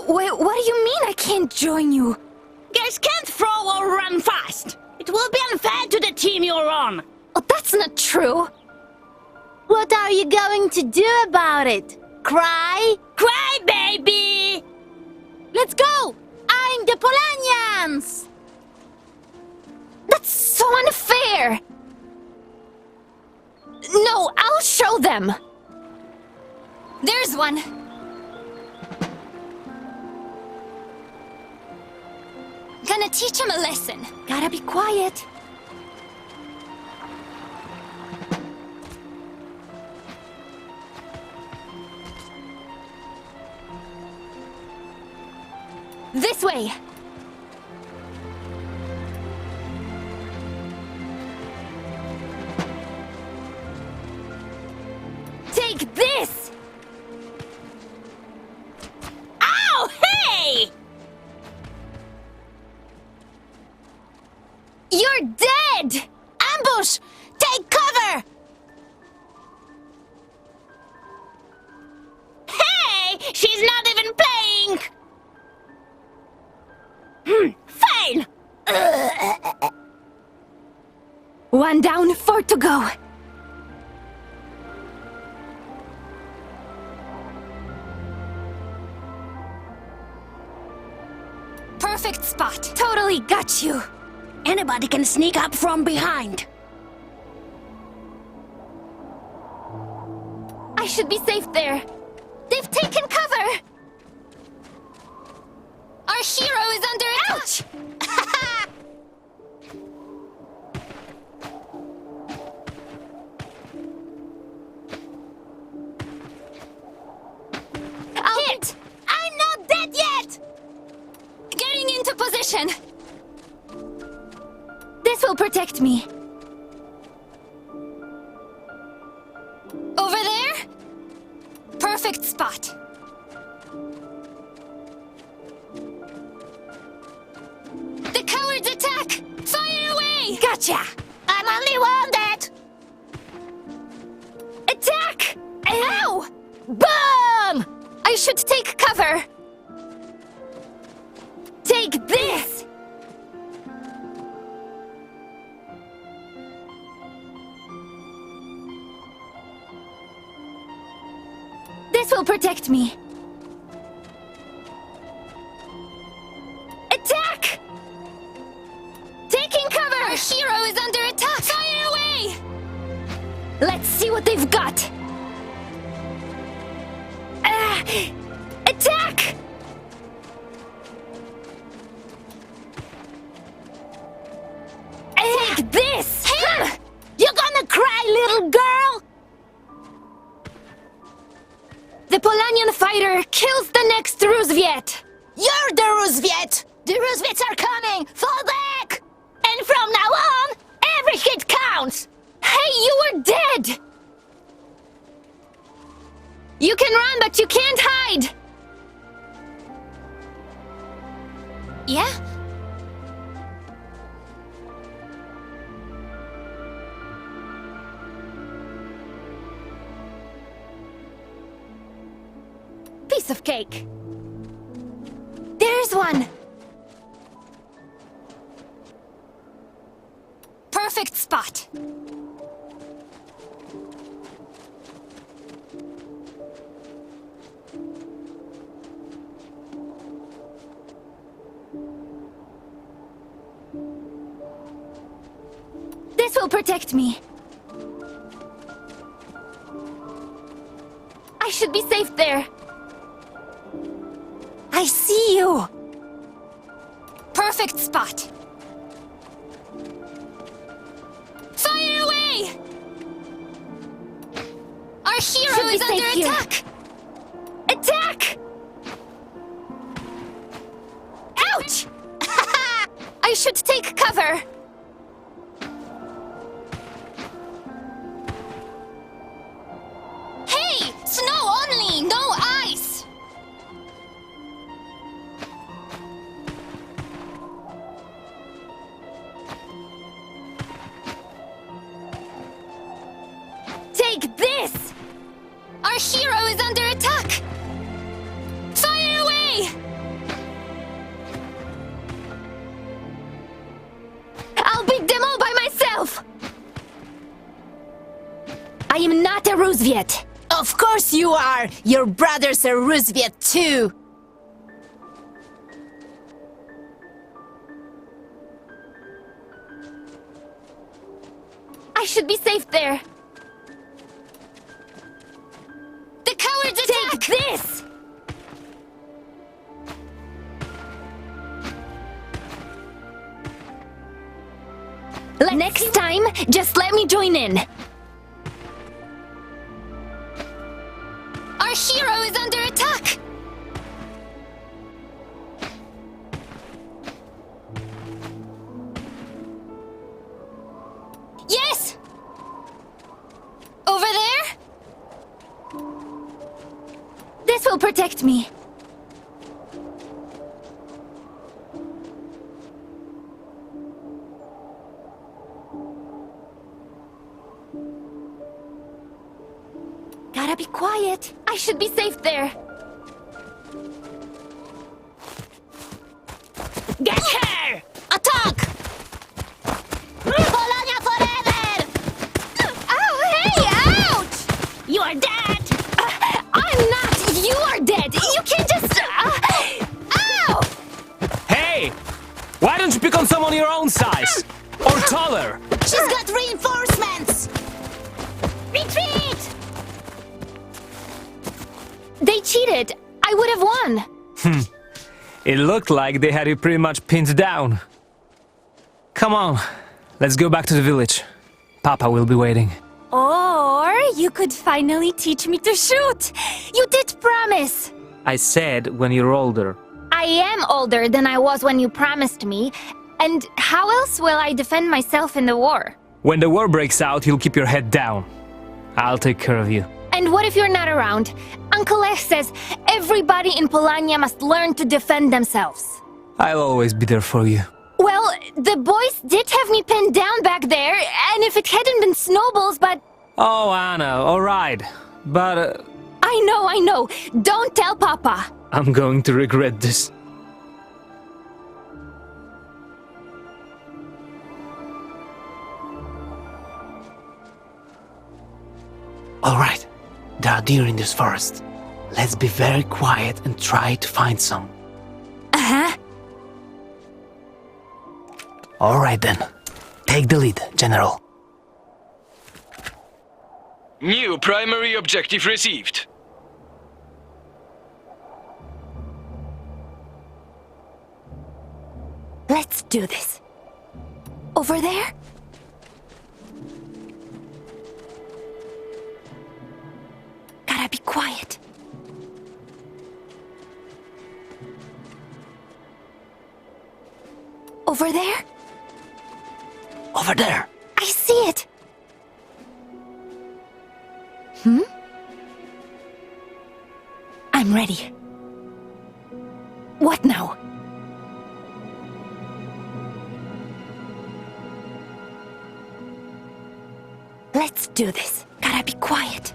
Wait, what do you mean I can't join you? Guys can't throw or run fast. It will be unfair to the team you're on. Oh, that's not true. What are you going to do about it? Cry? Cry, baby! Let's go! I'm the Polanians! That's so unfair! No, I'll show them! There's one! Gonna teach him a lesson. Gotta be quiet. This way! Take this! Ow! Hey! You're dead! Ambush! Take cover! Hey! She's not even playing! Fail! One down, 4 to go. Perfect spot. Totally got you. Anybody can sneak up from behind. I should be safe there. They've taken cover. Our hero is under attack. I'll hit. I'm not dead yet! Getting into position. This will protect me. Over there? Perfect spot. The cowards attack! Fire away! Gotcha! I'm only wounded! Attack! Ow! Boom! I should take cover. Take this! This will protect me. Attack! Taking cover! Our hero is under attack! Fire away! Let's see what they've got. Attack! Take this! Here! You gonna cry, little girl? The Polanian fighter kills the next Rusviet! You're the Rusviet! The Rusviets are coming! Fall back! And from now on, every hit counts! Hey, you were dead! You can run, but you can't hide! Yeah? Piece of cake. There's one! Perfect spot. This will protect me. I should be safe there. I see you! Perfect spot. Fire away! Our hero is under attack! Attack! Ouch! I should take cover. Hey! Snow only, no ice! Take this! Our hero is under attack! Fire away! I'll beat them all by myself! I am not a Roosevelt. Of course you are! Your brother's a Roosevelt too! I should be safe there. The cowards attack! Take this! Next time, just let me join in. Our hero is under attack! Yes! Over there? This will protect me. Gotta be quiet. I should be safe there. Get her! Attack! Bologna forever! Oh, hey! Ouch! You are dead! I'm not! You are dead! You can't just... Ow! Hey! Why don't you pick on someone your own size? Or taller? She's got reinforcements! Retreat! They cheated. I would have won. It looked like they had you pretty much pinned down. Come on, let's go back to the village. Papa will be waiting. Or you could finally teach me to shoot. You did promise. I said when you're older. I am older than I was when you promised me. And how else will I defend myself in the war? When the war breaks out, you'll keep your head down. I'll take care of you. And what if you're not around? Uncle Lech says everybody in Polania must learn to defend themselves. I'll always be there for you. Well, the boys did have me pinned down back there, and if it hadn't been snowballs, but... Oh, Anna, alright. But I know. Don't tell Papa. I'm going to regret this. Alright, there are deer in this forest. Let's be very quiet and try to find some. Uh-huh. Alright then, take the lead, General. New primary objective received. Let's do this. Over there? Gotta be quiet. Over there? Over there! I see it! I'm ready. What now? Let's do this. Gotta be quiet.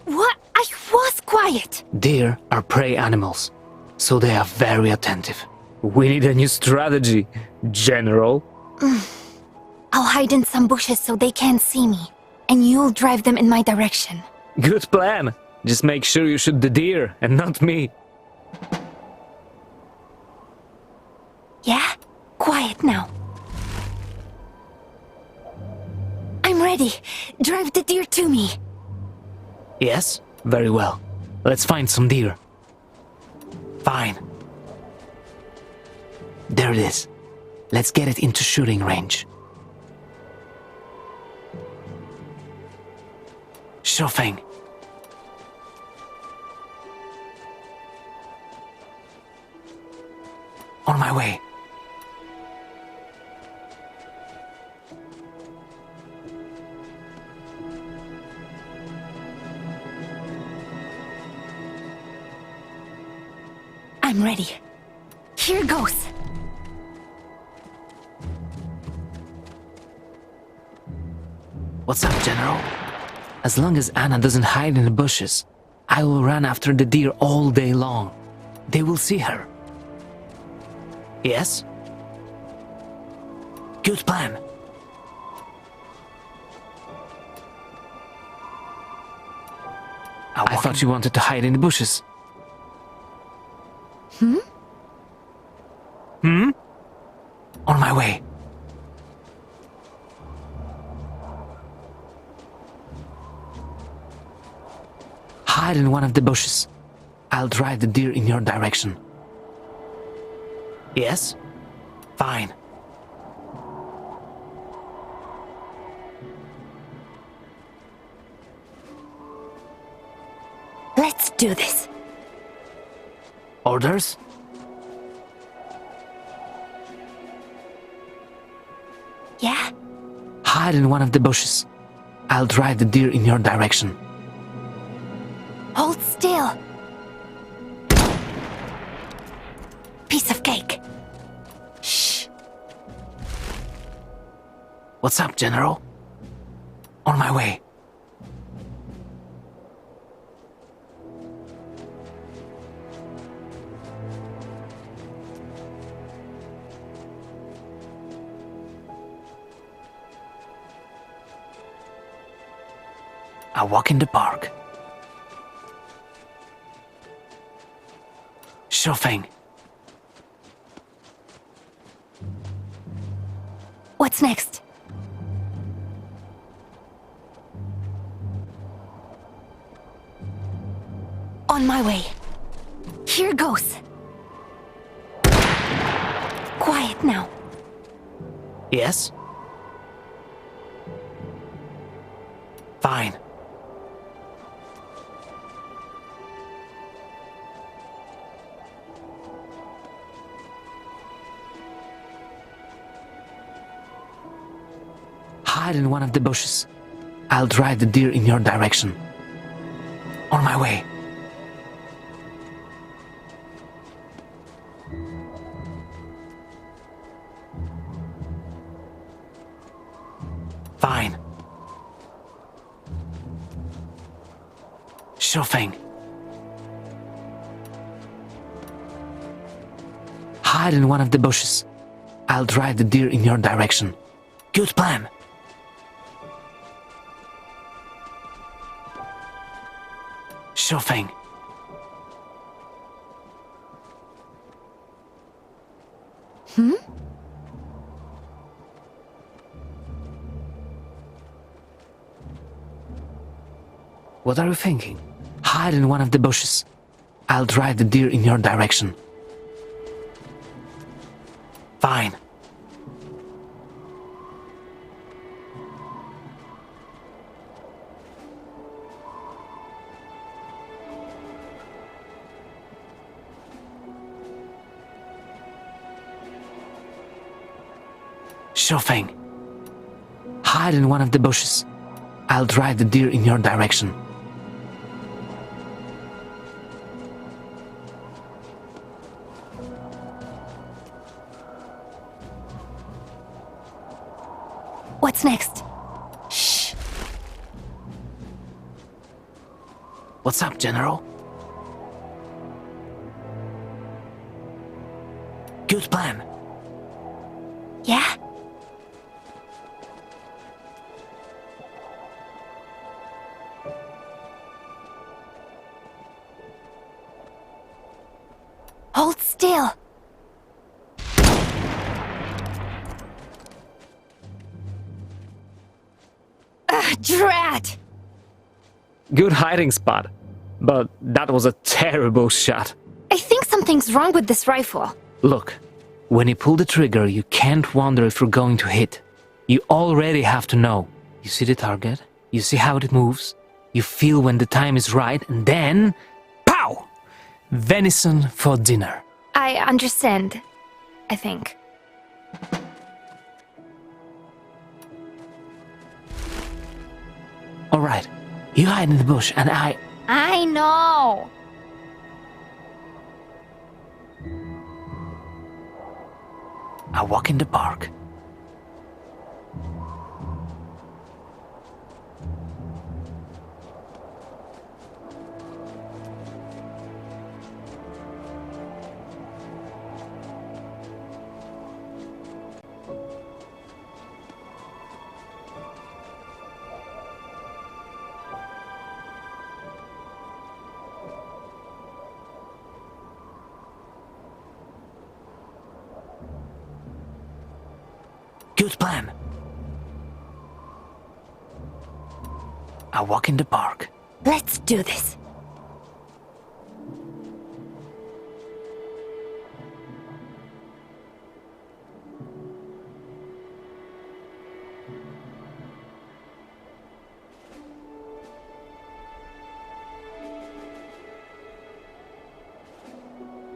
What? I was quiet. Deer are prey animals, so they are very attentive. We need a new strategy, General. I'll hide in some bushes so they can't see me, and you'll drive them in my direction. Good plan. Just make sure you shoot the deer and not me. Yeah? Quiet now. I'm ready. Drive the deer to me. Yes? Very well. Let's find some deer. Fine. There it is. Let's get it into shooting range. Sure thing. On my way. I'm ready. Here goes. What's up, General? As long as Anna doesn't hide in the bushes, I will run after the deer all day long. They will see her. Yes? Good plan. I thought you wanted to hide in the bushes. Hmm? On my way. Hide in one of the bushes. I'll drive the deer in your direction. Yes? Fine. Let's do this. Orders? Yeah? Hide in one of the bushes. I'll drive the deer in your direction. Hold still. Piece of cake. Shh. What's up, General? On my way. I walk in the park. Sure thing. What's next? On my way. Here goes. Quiet now. Yes? Fine. Hide in one of the bushes. I'll drive the deer in your direction. On my way. Fine. Sure thing. Hide in one of the bushes. I'll drive the deer in your direction. Good plan. Sure thing. What are you thinking? Hide in one of the bushes. I'll drive the deer in your direction. Fine. Sure thing. Hide in one of the bushes. I'll drive the deer in your direction. What's next? Shh. What's up, General? Good plan. Yeah? Hold still. Drat! Good hiding spot. But that was a terrible shot. I think something's wrong with this rifle. Look, when you pull the trigger, you can't wonder if you're going to hit. You already have to know. You see the target, you see how it moves, you feel when the time is right, and then... Pow! Venison for dinner. I understand, I think. Alright, you hide in the bush, and I know! I walk in the park. Good plan. A walk in the park. Let's do this.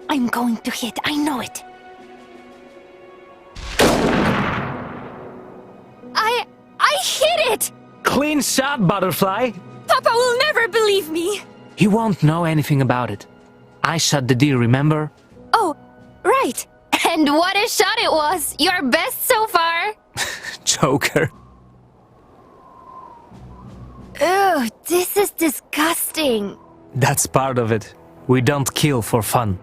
I'm going to hit, I know it. I hit it! Clean shot, Butterfly! Papa will never believe me. He won't know anything about it. I shot the deer, remember? Oh, right. And what a shot it was! Your best so far! Joker. Ugh, this is disgusting. That's part of it. We don't kill for fun.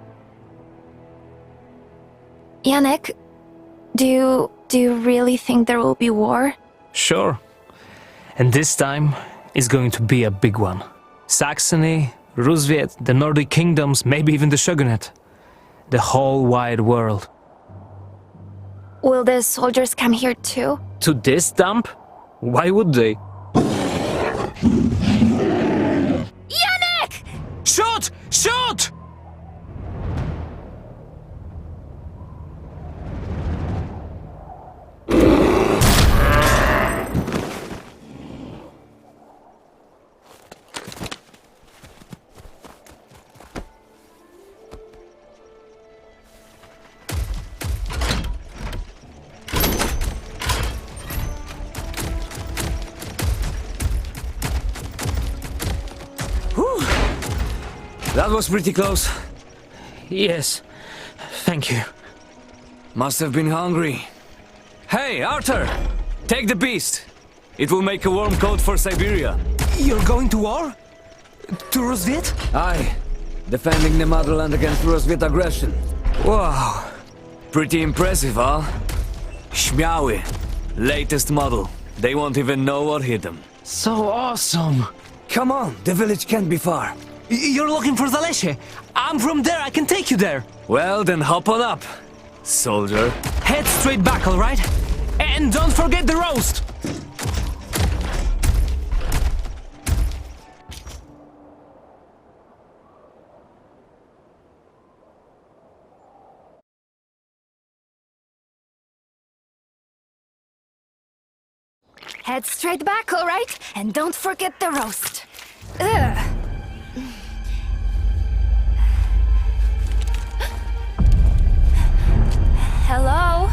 Yannick, do you really think there will be war? Sure. And this time is going to be a big one. Saxony, Rusviet, the Nordic kingdoms, maybe even the Shogunate. The whole wide world. Will the soldiers come here too? To this dump? Why would they? Yannick! Shoot! Shoot! That was pretty close. Yes. Thank you. Must have been hungry. Hey, Arthur! Take the beast. It will make a warm coat for Siberia. You're going to war? To Rusviet? Aye. Defending the motherland against Rusviet aggression. Wow. Pretty impressive, huh? Śmiały. Latest model. They won't even know what hit them. So awesome. Come on, the village can't be far. You're looking for Zalesye. I'm from there, I can take you there. Well, then hop on up, soldier. Head straight back, alright? And don't forget the roast! Head straight back, all right? And don't forget the roast. Ugh. Hello?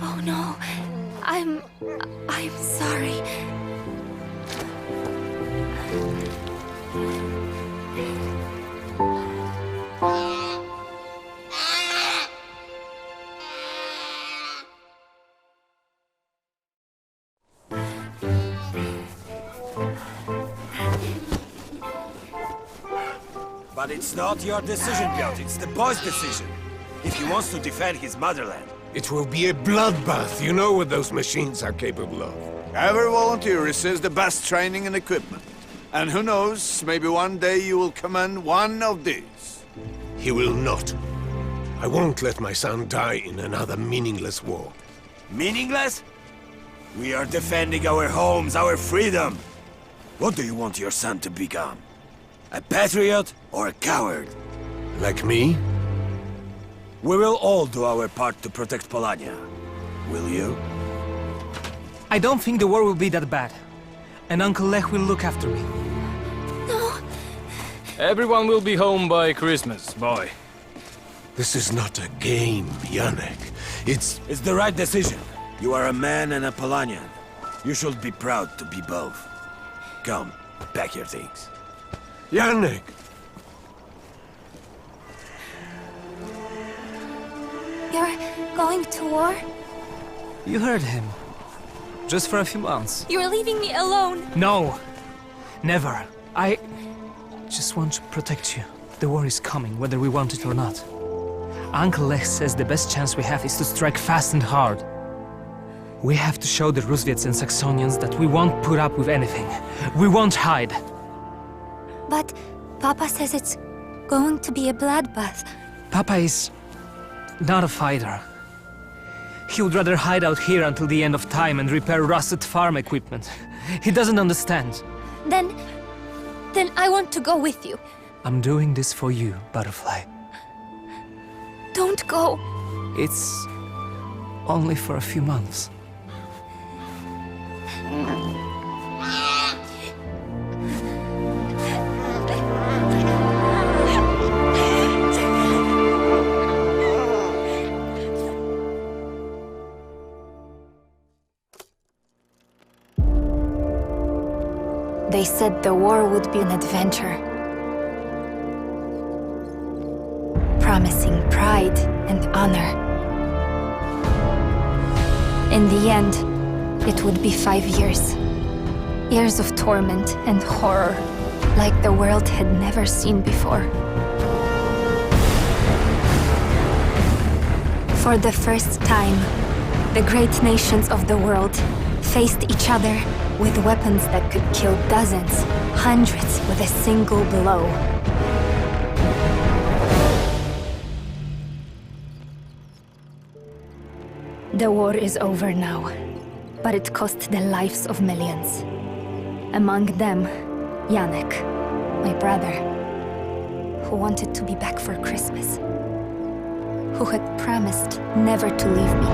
Oh no. I'm sorry. But it's not your decision, Piotr. It's the boy's decision. If he wants to defend his motherland. It will be a bloodbath. You know what those machines are capable of. Every volunteer receives the best training and equipment. And who knows, maybe one day you will command one of these. He will not. I won't let my son die in another meaningless war. Meaningless? We are defending our homes, our freedom. What do you want your son to become? A patriot or a coward? Like me? We will all do our part to protect Polania. Will you? I don't think the war will be that bad. And Uncle Lech will look after me. Everyone will be home by Christmas, boy. This is not a game, Yannick. It's the right decision. You are a man and a Polanian. You should be proud to be both. Come, pack your things. Yannick! You're going to war? You heard him. Just for a few months. You're leaving me alone. No! Never. I just want to protect you. The war is coming, whether we want it or not. Uncle Lech says the best chance we have is to strike fast and hard. We have to show the Rusviets and Saxonians that we won't put up with anything. We won't hide. But Papa says it's going to be a bloodbath. Papa is not a fighter. He would rather hide out here until the end of time and repair rusted farm equipment. He doesn't understand. Then I want to go with you. I'm doing this for you, Butterfly. Don't go. It's only for a few months. They said the war would be an adventure, promising pride and honor. In the end, it would be 5 years. Years of torment and horror, like the world had never seen before. For the first time, the great nations of the world faced each other with weapons that could kill dozens, hundreds with a single blow. The war is over now, but it cost the lives of millions. Among them, Janek, my brother, who wanted to be back for Christmas, who had promised never to leave me.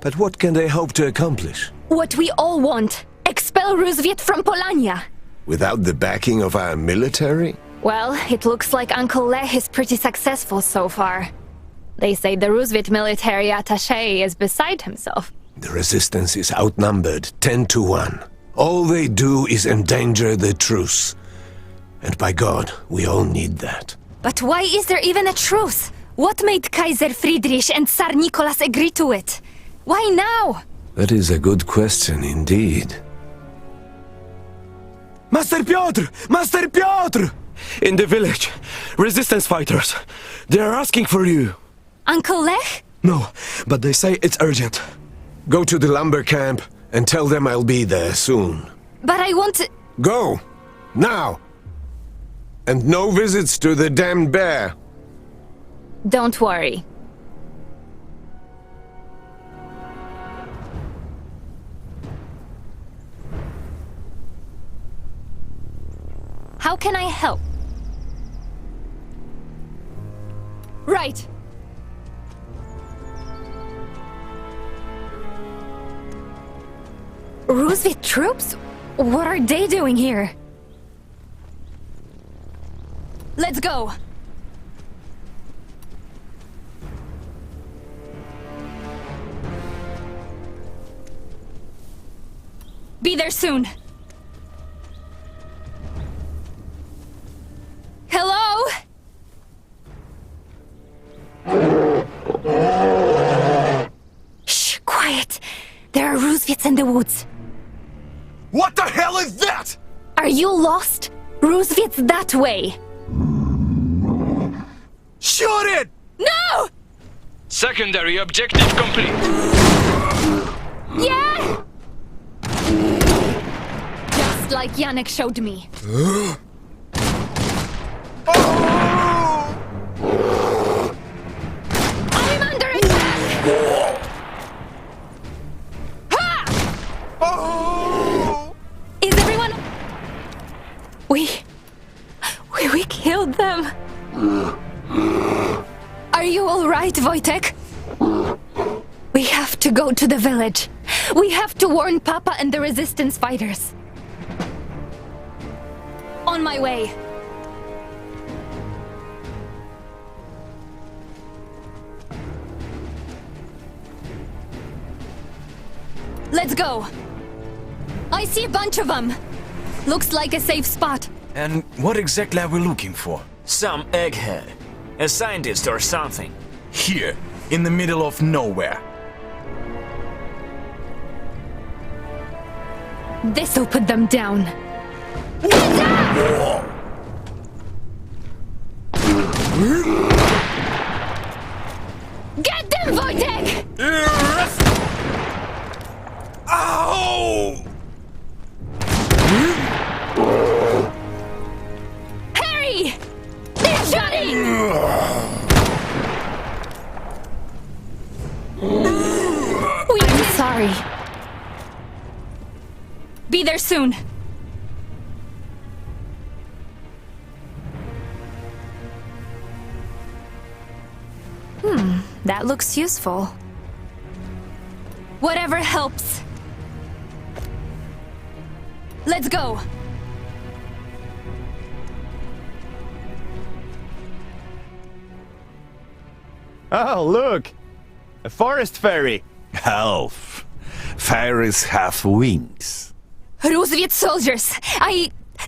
But what can they hope to accomplish? What we all want. Expel Rusviet from Polania. Without the backing of our military? Well, it looks like Uncle Lech is pretty successful so far. They say the Rusviet military attaché is beside himself. The resistance is outnumbered 10 to 1. All they do is endanger the truce. And by God, we all need that. But why is there even a truce? What made Kaiser Friedrich and Tsar Nicholas agree to it? Why now? That is a good question indeed. Master Piotr! Master Piotr! In the village, resistance fighters. They are asking for you. Uncle Lech? No, but they say it's urgent. Go to the lumber camp and tell them I'll be there soon. But I want to... Go! Now! And no visits to the damned bear. Don't worry. How can I help? Right. Rusviet troops? What are they doing here? Let's go! Be there soon! Hello? Shh, quiet. There are Rusviets in the woods. What the hell is that? Are you lost? Rusviets that way. Shoot it! No! Secondary objective complete. Yeah! Just like Janek showed me. I'm under attack! Ha! Is everyone... We killed them. Are you all right, Wojtek? We have to go to the village. We have to warn Papa and the resistance fighters. On my way. Let's go. I see a bunch of them. Looks like a safe spot. And what exactly are we looking for? Some egghead. A scientist or something. Here, in the middle of nowhere. This'll put them down. Get them, Wojtek! Ow! Harry! They're shooting! I'm sorry. Be there soon. That looks useful. Whatever helps. Let's go. Oh, look! A forest fairy! Elf. Fairies have wings. Rusviet soldiers.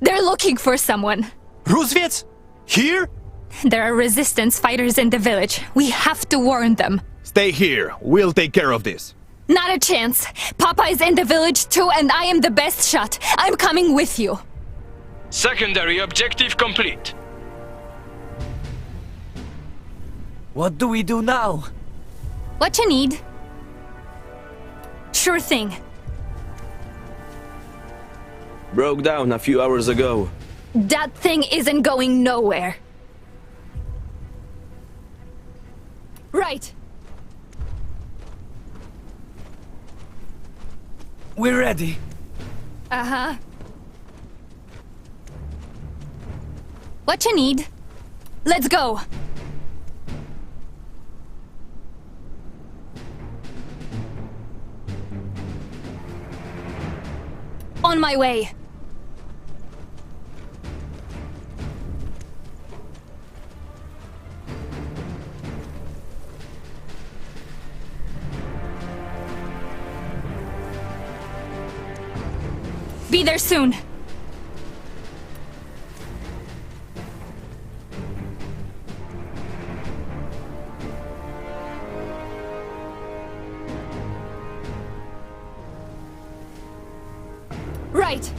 They're looking for someone. Rusviets? Here? There are resistance fighters in the village. We have to warn them. Stay here. We'll take care of this. Not a chance. Papa is in the village too, and I am the best shot. I'm coming with you. Secondary objective complete. What do we do now? What you need? Sure thing. Broke down a few hours ago. That thing isn't going nowhere. Right. We're ready. Uh-huh. What you need? Let's go. On my way. Be there soon. Right.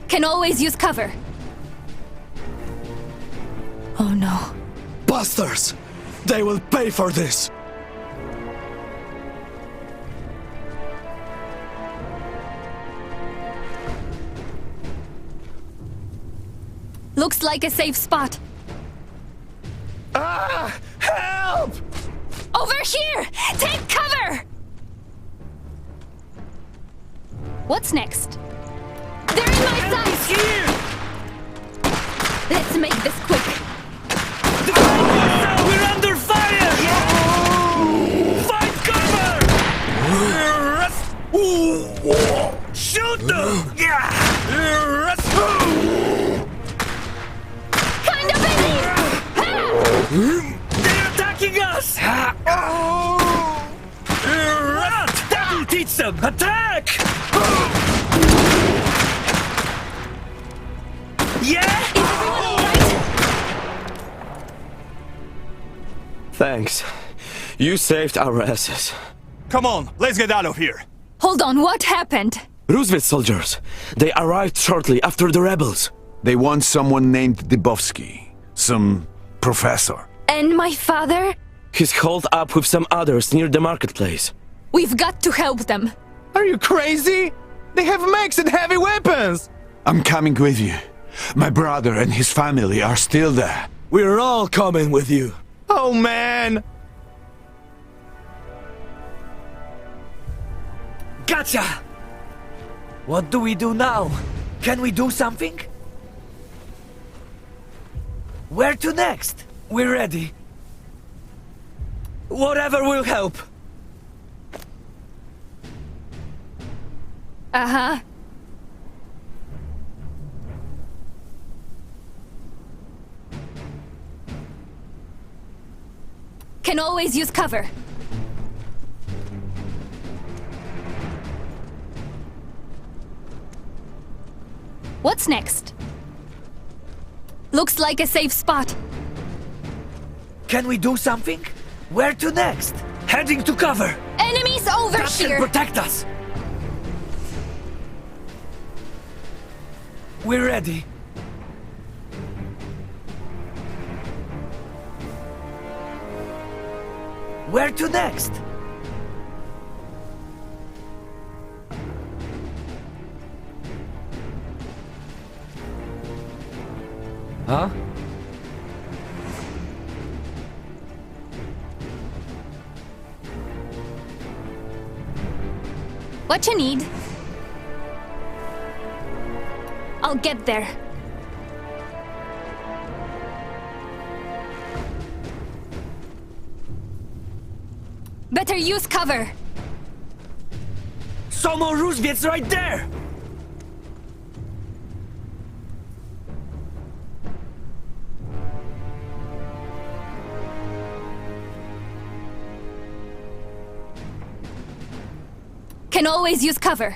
Can always use cover. Oh no. Bastards! They will pay for this! Looks like a safe spot. Ah! Help! Over here! Take cover! What's next? They're in my sights! Here! Let's make this quick. We're under fire! Find cover! Shoot them! Kind of busy! They're attacking us! That will teach them! Attack! Yeah? Thanks. You saved our asses. Come on, let's get out of here. Hold on, what happened? Roosevelt soldiers. They arrived shortly after the rebels. They want someone named Dybowski. Some professor. And my father? He's holed up with some others near the marketplace. We've got to help them. Are you crazy? They have mechs and heavy weapons! I'm coming with you. My brother and his family are still there. We're all coming with you. Oh, man! Gotcha! What do we do now? Can we do something? Where to next? We're ready. Whatever will help. Uh-huh. Can always use cover. What's next? Looks like a safe spot. Can we do something? Where to next? Heading to cover! Enemies over That can here! protect us! We're ready. Where to next? Huh? What you need? I'll get there. Better use cover. Some more Rusviets right there! Can always use cover.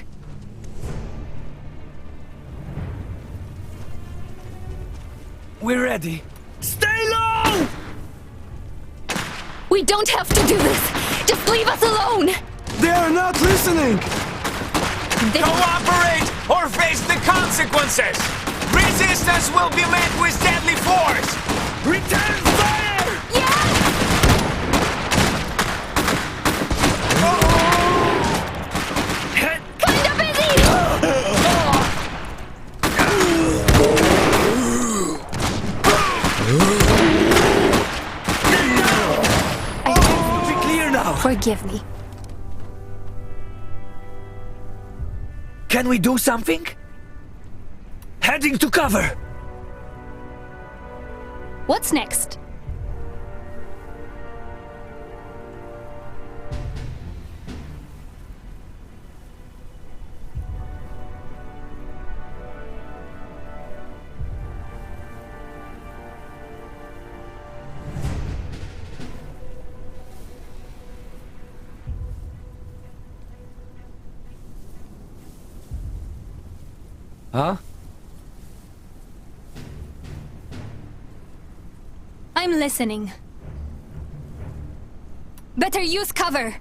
We're ready. Stay low! We don't have to do this. Just leave us alone. They are not listening! Cooperate or face the consequences! Resistance will be met with deadly force! Return fire! Kinda busy! Be clear now! Forgive me. Can we do something? Heading to cover! What's next? Huh? I'm listening. Better use cover.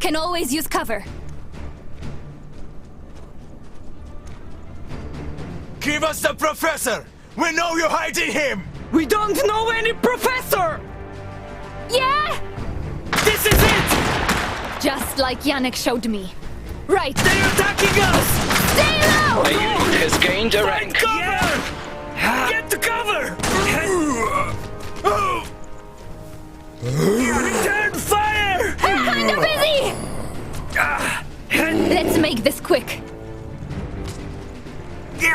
Can always use cover. Give us the professor! We know you're hiding him! We don't know any professor! Yeah! This is it! Just like Yannick showed me. Right. They're attacking us! Stay low! A unit has gained a rank. Cover! Get to cover! Return fire! Kinda busy! Let's make this quick.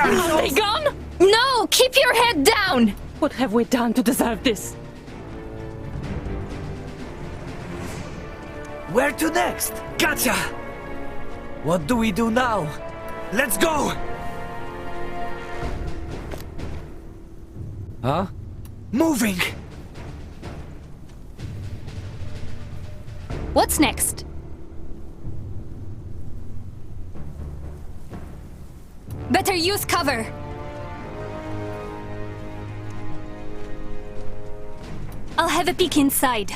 Are they gone? No! Keep your head down! What have we done to deserve this? Where to next? Gotcha! What do we do now? Let's go! Huh? Moving! What's next? Better use cover. I'll have a peek inside.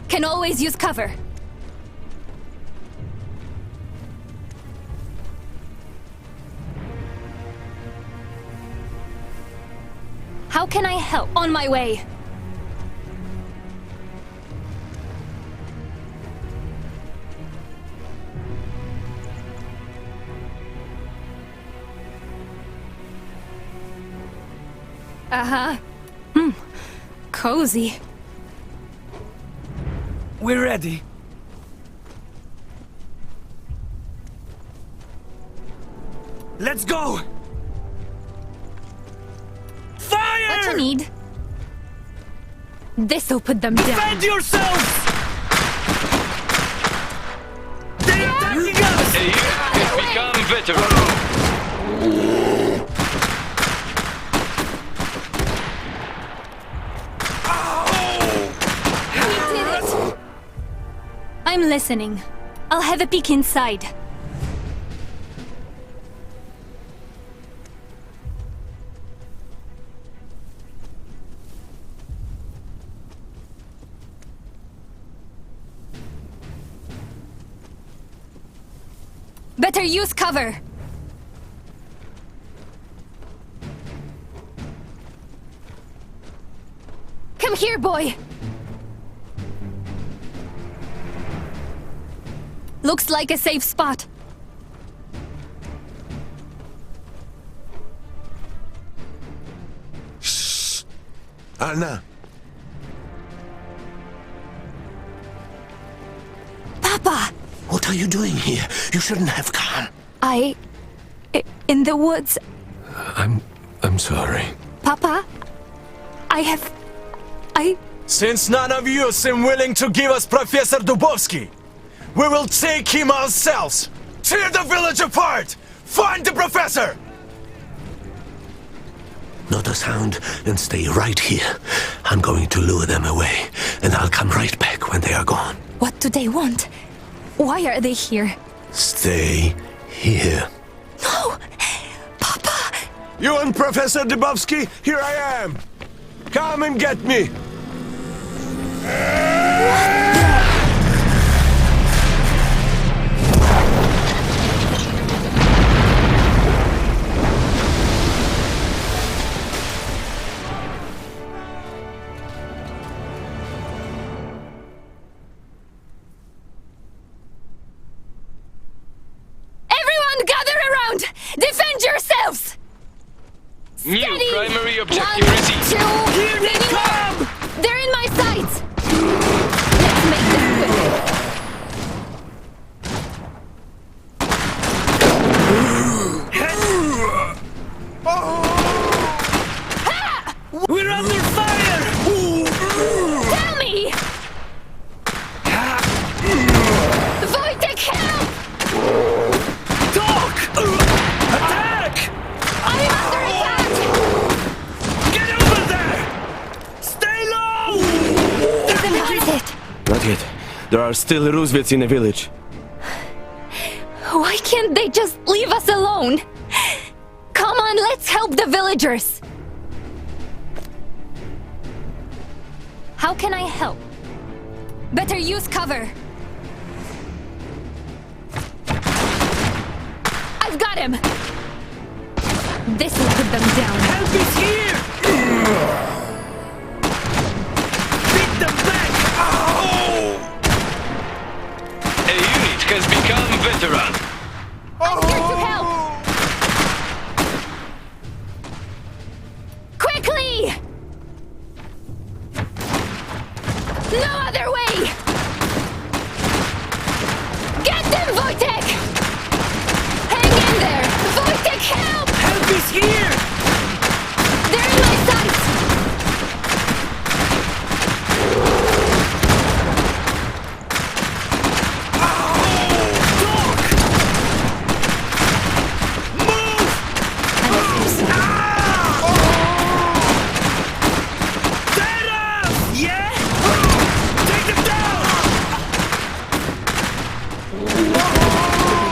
Can always use cover. How can I help? On my way. Uh-huh. Cozy. We're ready. Let's go! Fire! What you need? This'll put them down. Defend yourselves! They're attacking us! A unit has become veteran. listening. I'll have a peek inside. Better use cover! Come here, boy! Looks like a safe spot. Shh! Anna! Papa! What are you doing here? You shouldn't have come. In the woods. I'm sorry. Papa? Since none of you seem willing to give us Professor Dubovsky, we will take him ourselves! Tear the village apart! Find the professor! Not a sound, and stay right here. I'm going to lure them away, and I'll come right back when they are gone. What do they want? Why are they here? Stay here. No! Papa! You and Professor Dubovsky, here I am! Come and get me! Everyone gather around! Defend yourselves! New Steady! primary objective 1, received. 2, Here they come! They're in my sights! Let's make this quick. Ha! We're under fire! Tell me! Wojtek, help! Talk! Attack! I'm under attack! Get over there! Stay low! Isn't that it? Not yet. There are still Rusviets in the village. Why can't they just leave us alone? Come on, let's help the villagers! How can I help? Better use cover! I've got him! This will put them down. Help is here! Beat them back! A unit has become veteran. I'm here to help! Quickly! No other way! Get them, Wojtek! Hang in there! Wojtek, help! Help is here! They're in my sights!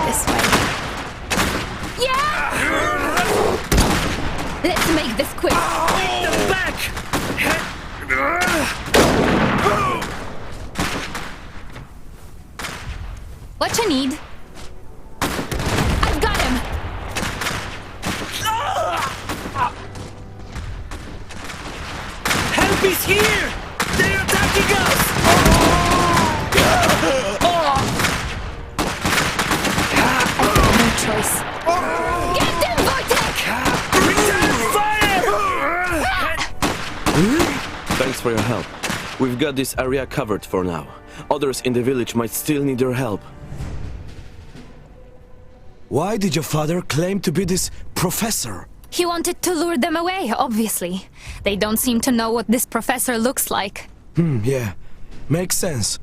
This way. Yeah! Let's make this quick. Beat them back! What you need? I've got him! Help is here! They're attacking us! No choice. Get them, Wojtek! Return fire! Thanks for your help. We've got this area covered for now. Others in the village might still need your help. Why did your father claim to be this professor? He wanted to lure them away, obviously. They don't seem to know what this professor looks like. Yeah. Makes sense.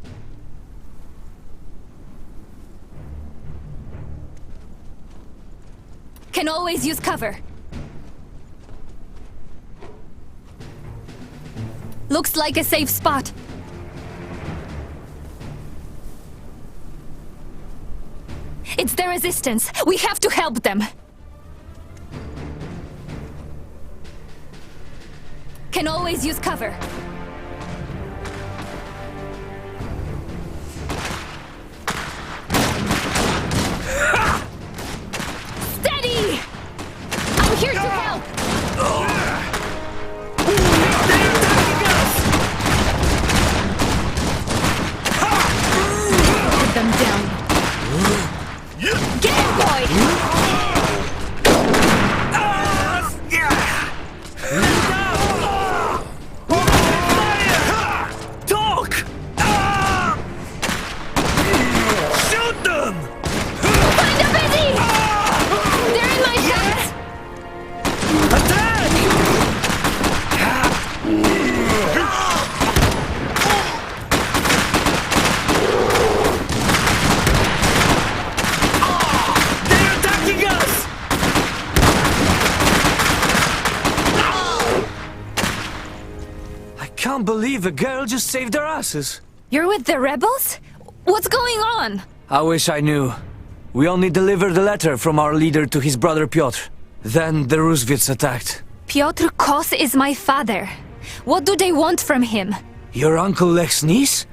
Can always use cover. Looks like a safe spot. It's the resistance. We have to help them. Can always use cover. Steady! I'm here to help! Put them down. Get him, boy! Talk! Shoot them! Find a busy! They're in my shots! Attack! They're attacking us! I can't believe a girl just saved our asses. You're with the rebels? What's going on? I wish I knew. We only delivered a letter from our leader to his brother Piotr. Then the Rusviets attacked. Piotr Kos is my father. What do they want from him? Your Uncle Lech's niece?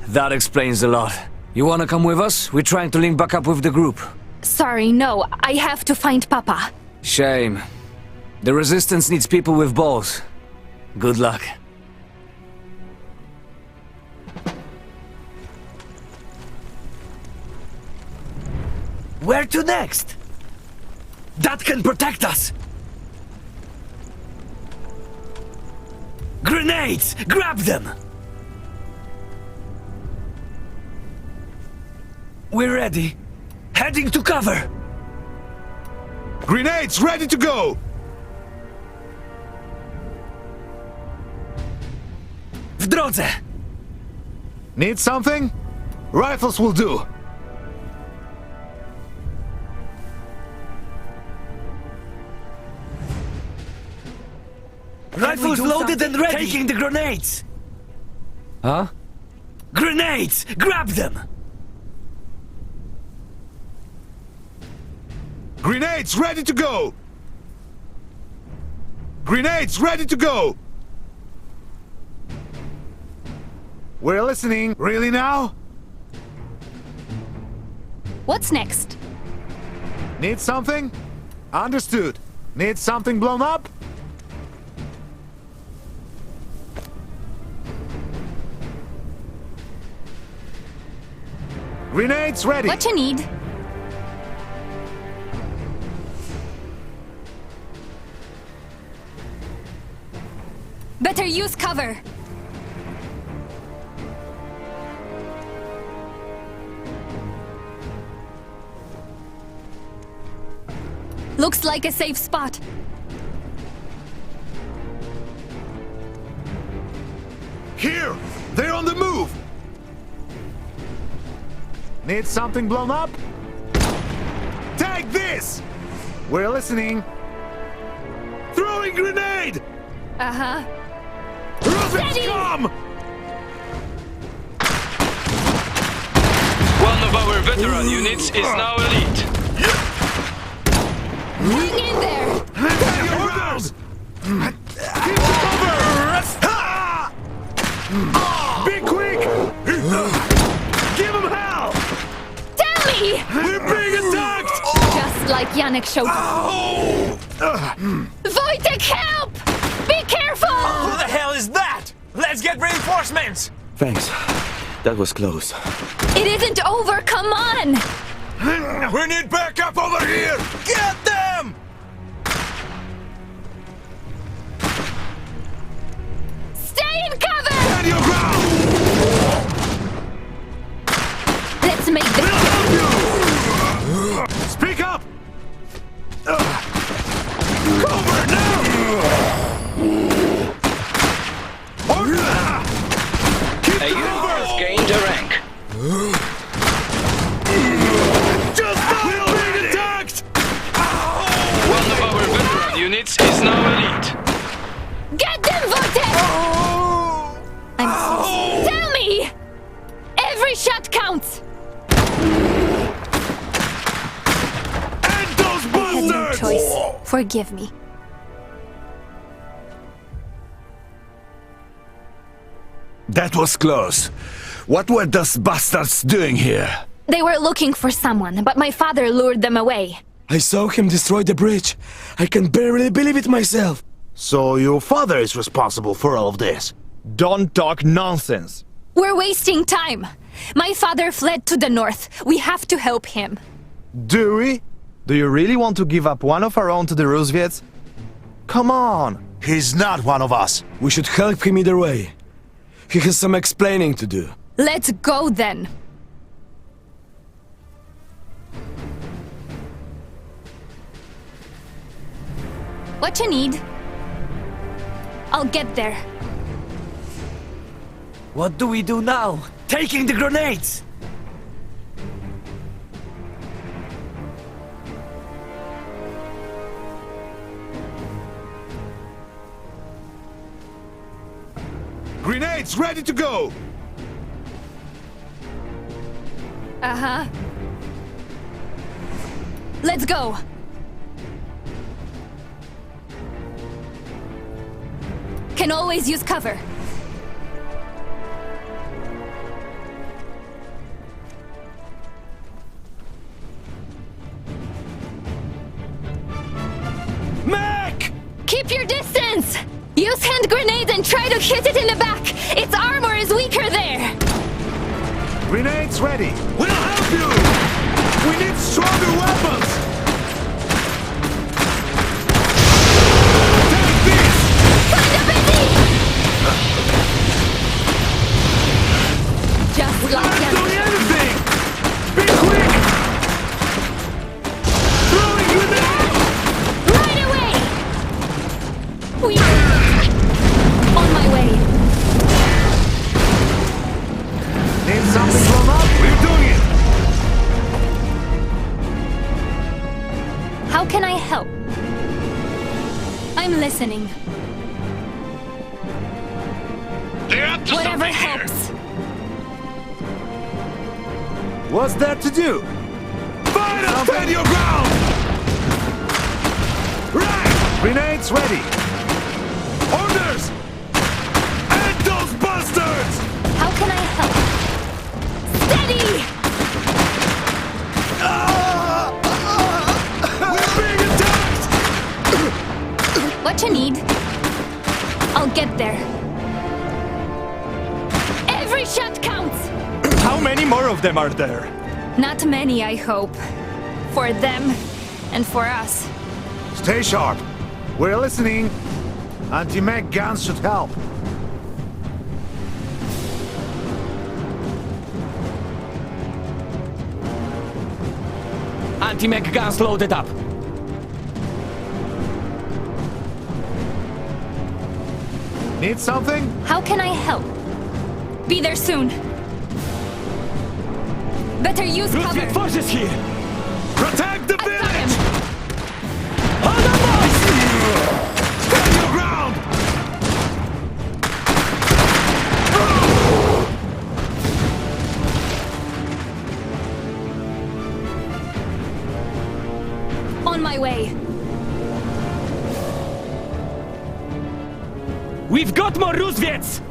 That explains a lot. You wanna come with us? We're trying to link back up with the group. Sorry, no. I have to find Papa. Shame. The Resistance needs people with balls. Good luck. Where to next? That can protect us! Grenades! Grab them! We're ready. Heading to cover! Grenades ready to go! W drodze! Need something? Rifles will do. Rifles loaded and ready! Taking the grenades! Huh? Grenades! Grab them! Grenades ready to go! Grenades ready to go! We're listening. Really now? What's next? Need something? Understood. Need something blown up? Grenades ready. What you need? Better use cover. Looks like a safe spot. Here! They're on the move! Need something blown up? Take this! We're listening. Throwing grenade! Uh-huh. Rusviets, come! One of our veteran units is now elite. Hang in there! Orders! Keep cover! Be quick! Give him hell! Tell me! We're being attacked! Just like Janek showed. Wojtek, help! Be careful! Who the hell is that? Let's get reinforcements! Thanks. That was close. It isn't over, come on! We need backup over here! Get them! Stay in cover! Stand your ground! Let's make this. Speak up! Cover now! A unit has gained a rank. Just stop being attacked! made your choice. Forgive me. That was close. What were those bastards doing here? They were looking for someone, but my father lured them away. I saw him destroy the bridge. I can barely believe it myself. So your father is responsible for all of this? Don't talk nonsense. We're wasting time. My father fled to the north. We have to help him. Do we? Do you really want to give up one of our own to the Rusviets? Come on. He's not one of us. We should help him either way. He has some explaining to do. Let's go then. What you need? I'll get there. What do we do now? Taking the grenades! Grenades ready to go! Uh-huh. Let's go. Can always use cover. Mac! Keep your distance! Use hand grenades and try to hit it in the back! Its armor is weaker there! Grenades ready. We'll help you! We need stronger weapons! Take this! Find a busy! Just like Not Yannick. doing anything! Be quick! Throwing grenade! Right away! We on my way. Need something blown up? We're doing it! How can I help? I'm listening. They're up to Whatever something here. helps. What's there to do? Fight up! Stand your ground! Right! Grenades ready. Orders! End those bastards! How can I help? Steady! We're being attacked! What you need? I'll get there. Every shot counts! How many more of them are there? Not many, I hope. For them and for us. Stay sharp. We're listening. Anti-mech guns should help. Anti-mech guns loaded up. Need something? How can I help? Be there soon. Better use cover. Forces here! Protect the I got village! him. Stand your ground! On my way. We've got more Rusviets!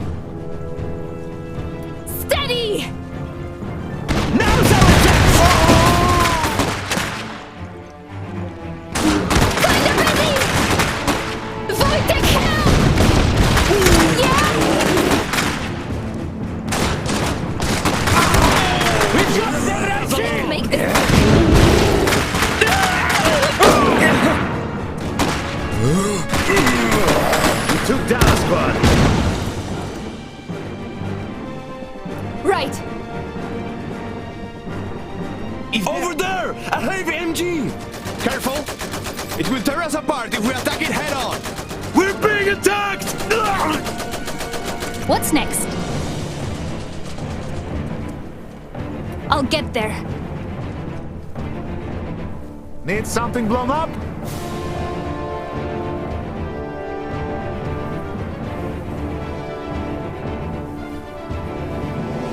Steady! Now's our chance! Find a busy! Wojtek, help! Yeah! We've got them right Can't here! make this. Took down a squad. Right. Over there! A heavy MG! Careful! It will tear us apart if we attack it head on! We're being attacked! What's next? I'll get there. Need something blown up?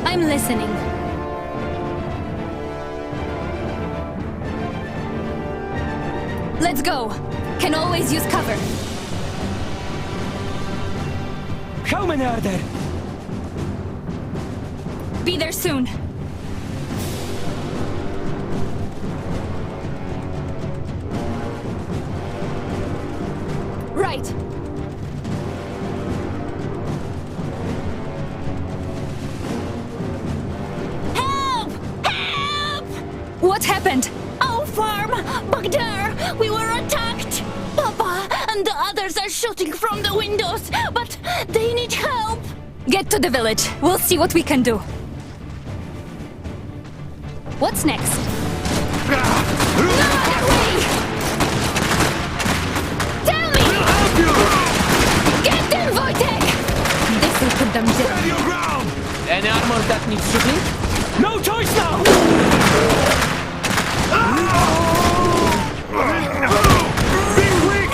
I'm listening. Let's go. Can always use cover. How many are there? Be there soon. Right. Help! Help! What happened? Our farm! Back there! We were attacked! Papa and the others are shooting from the windows, but they need help! Get to the village. We'll see what we can do. What's next? No other way! Tell me! Get them, Wojtek! This will put them down. Your ground! Any armor that needs shooting? No choice now! Be quick!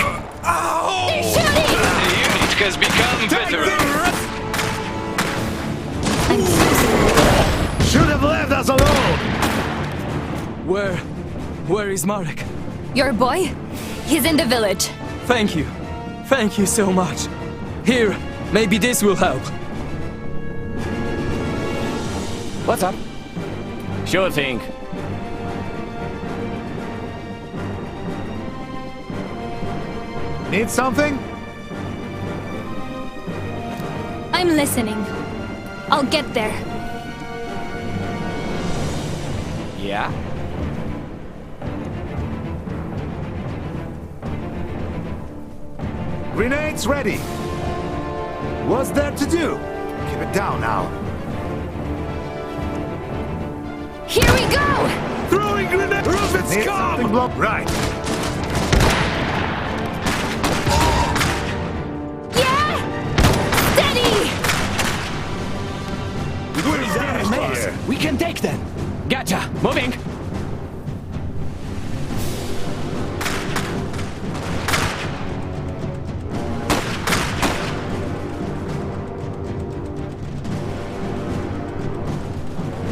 They're shooting! The unit has become veteran. I'm so sorry. Should have left us alone! Where is Marek? Your boy? He's in the village. Thank you. Thank you so much. Here, maybe this will help. What's up? Sure thing. Need something? I'm listening. I'll get there. Yeah? Grenades ready! What's there to do? Keep it down now. Here we go! Throwing grenades! Roof Need something blow- Right. Yeah! Steady! We can take them. Gotcha. Moving.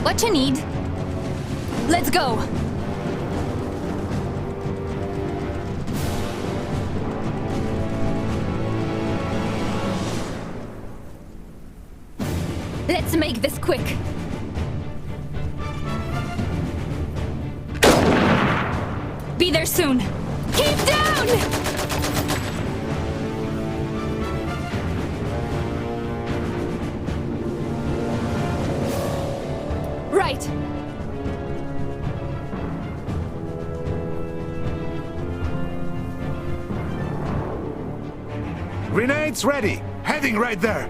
What you need? Let's go. Let's make this quick. Be there soon. Keep down! Right. Grenades ready! Heading right there!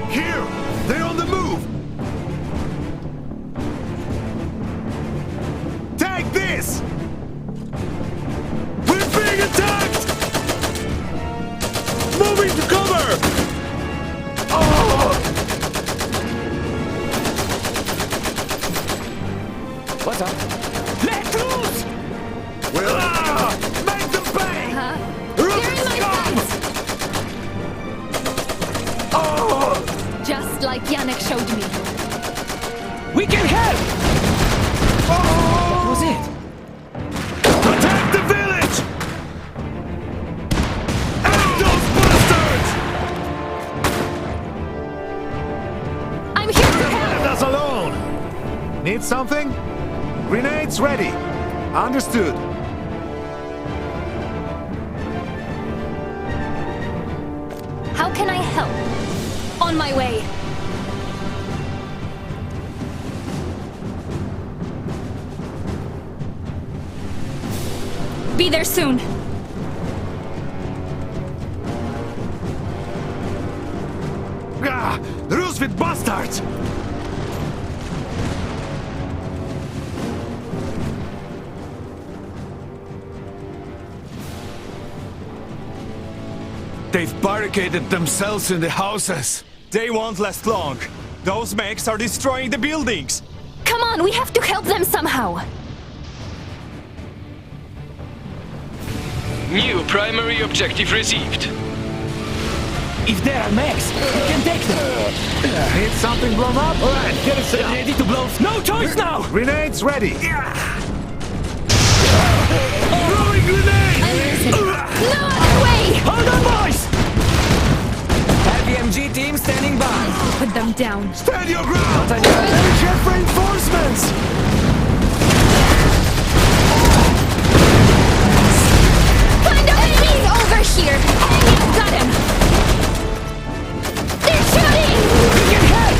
Here! They're on the move! Take this! We're being attacked! Moving to cover! Oh! What's up? Let loose! We'll make them pay! They're in my sights! Oh! Just like Janek showed me. We can help! What was it? Attack the village! And those bastards! I'm here to help! Let us alone! Need something? Grenades ready. Understood. How can I help? On my way. Be there soon. Ah, Roosevelt bastards! They've barricaded themselves in the houses. They won't last long. Those mechs are destroying the buildings. Come on, we have to help them somehow. New primary objective received. If there are mechs, we can take them. Need something blown up? Alright, get it set up. Ready to blow? No choice now! Grenades ready. Enemy team standing by. Put them down. Stand your ground! Not on your Enemy jet reinforcements! Find out enemies over here! Enemies got him! They're shooting! Get hit!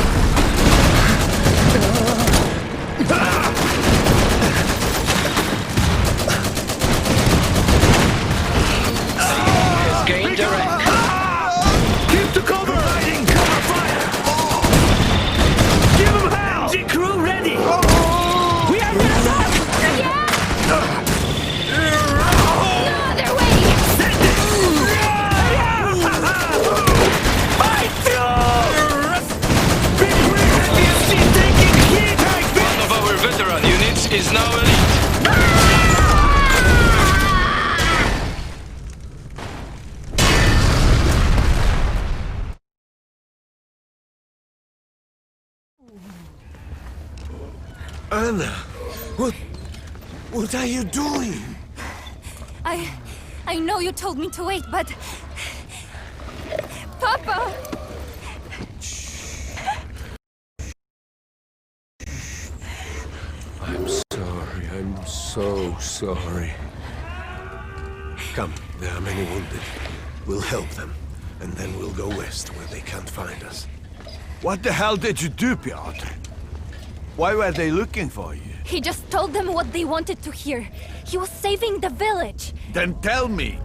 Has gained direct. Keep the cover! Providing cover fire! Give him hell! The crew ready! We are gonna attack! No other way! Fight through! Big rig heavy SC taking heat! One of our veteran units is now elite. Anna, what are you doing? I know you told me to wait, but... Papa! I'm sorry, I'm so sorry. Come, there are many wounded. We'll help them, and then we'll go west where they can't find us. What the hell did you do, Piotr? Why were they looking for you? He just told them what they wanted to hear. He was saving the village. Then tell me.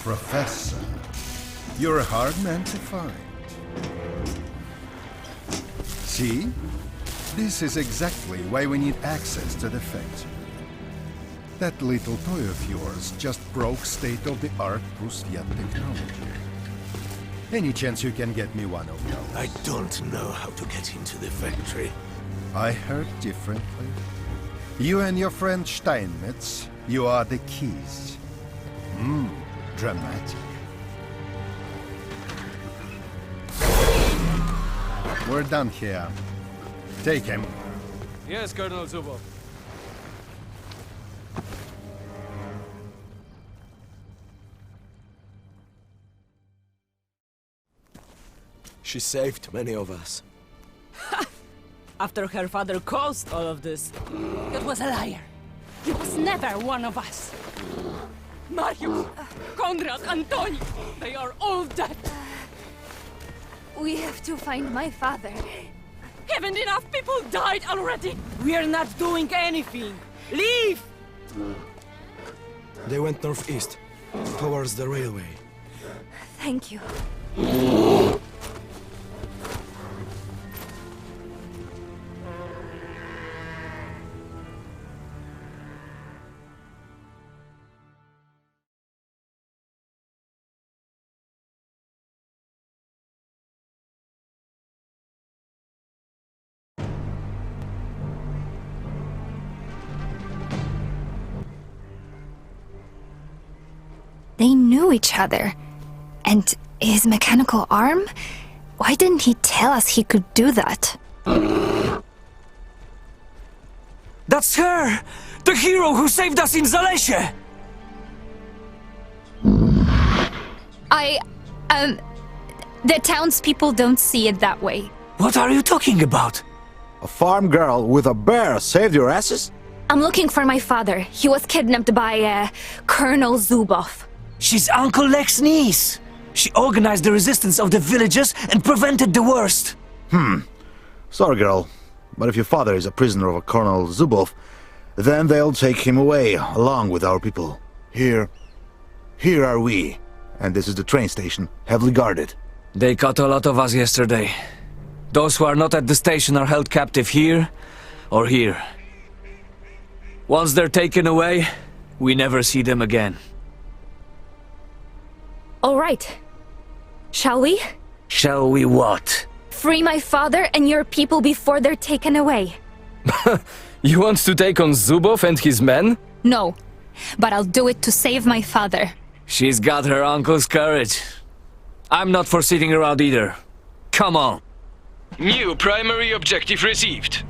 Professor, you're a hard man to find. See? This is exactly why we need access to the factory. That little toy of yours just broke state-of-the-art Rusviet technology. Any chance you can get me one of those? I don't know how to get into the factory. I heard differently. You and your friend Steinmetz, you are the keys. Dramatic. We're done here. Take him. Yes, Colonel Zubov. She saved many of us. After her father caused all of this, it was a liar. He was never one of us. Mariusz, Konrad, Antoni, they are all dead. We have to find my father. Haven't enough people died already? We're not doing anything. Leave! They went northeast, towards the railway. Thank you. They knew each other. And his mechanical arm? Why didn't he tell us he could do that? That's her! The hero who saved us in Zalesie! The townspeople don't see it that way. What are you talking about? A farm girl with a bear saved your asses? I'm looking for my father. He was kidnapped by, Colonel Zubov. She's Uncle Lex's niece. She organized the resistance of the villagers and prevented the worst. Sorry, girl, but if your father is a prisoner of a Colonel Zubov, then they'll take him away, along with our people. Here are we, and this is the train station, heavily guarded. They caught a lot of us yesterday. Those who are not at the station are held captive here or here. Once they're taken away, we never see them again. All right. Shall we? Shall we what? Free my father and your people before they're taken away. You want to take on Zubov and his men? No, but I'll do it to save my father. She's got her uncle's courage. I'm not for sitting around either. Come on. New primary objective received.